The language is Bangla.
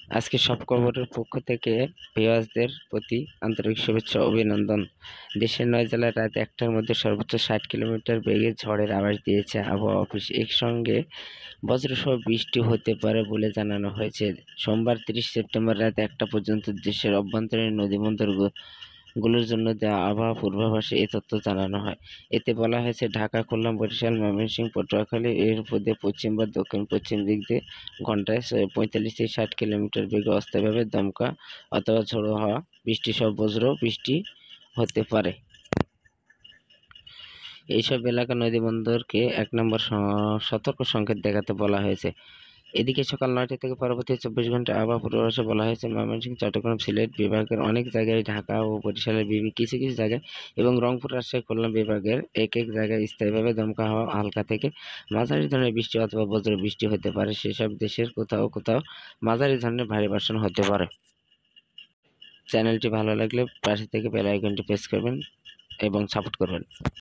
আজকে সব খবরের পক্ষ থেকে ভিউয়ার্সদের প্রতি আন্তরিক শুভেচ্ছা ও অভিনন্দন। দেশের 9 জেলায় রাত 1টার মধ্যে সর্বোচ্চ 60 কিলোমিটার বেগে ঝড়ের আভাস দিয়েছে আবহাওয়া অফিস। এর সঙ্গে বজ্রসহ বৃষ্টি হতে পারে বলে জানানো হয়েছে। সোমবার 30 সেপ্টেম্বর রাত 1টা পর্যন্ত দেশের অভ্যন্তরীণ নদীবন্দরগুলোর জন্য দেওয়া আবহাওয়া পূর্বাভাসে এ তথ্য জানানো হয়। এতে বলা হয়েছে, ঢাকা, খুলনা, বরিশাল, ময়মনসিংহ, পটুয়াখালী এর মধ্যে পশ্চিম বা দক্ষিণ-পশ্চিম দিক দিয়ে ঘন্টায় 45 থেকে 60 কিলোমিটার বেগে অস্থায়ীভাবে দমকা অথবা ঝোড়ো হাওয়া, বৃষ্টিসহ বজ্র বৃষ্টি হতে পারে। এইসব এলাকার নদীবন্দরকে 1 নম্বর সতর্ক সংকেত দেখাতে বলা হয়েছে। এদিকে সকাল 9টা থেকে পরবর্তী 24 ঘন্টার আবহাওয়া পূর্বাভাসে বলা হয়েছে, ময়মনসিংহ, চট্টগ্রাম, সিলেট বিভাগের অনেক জায়গায়, ঢাকা ও বরিশালের কিছু কিছু জায়গায় এবং রংপুর, রাজশাহী, খুলনা বিভাগের এক জায়গায় স্থায়ীভাবে দমকা হাওয়া, হালকা থেকে মাঝারি ধরনের বৃষ্টি অথবা বজ্র বৃষ্টি হতে পারে। সেসব দেশের কোথাও কোথাও মাঝারি ধরনের ভারী বর্ষণ হতে পারে। চ্যানেলটি ভালো লাগলে পাশে থেকে বেল আইকনটি প্রেস করবেন এবং সাপোর্ট করবেন।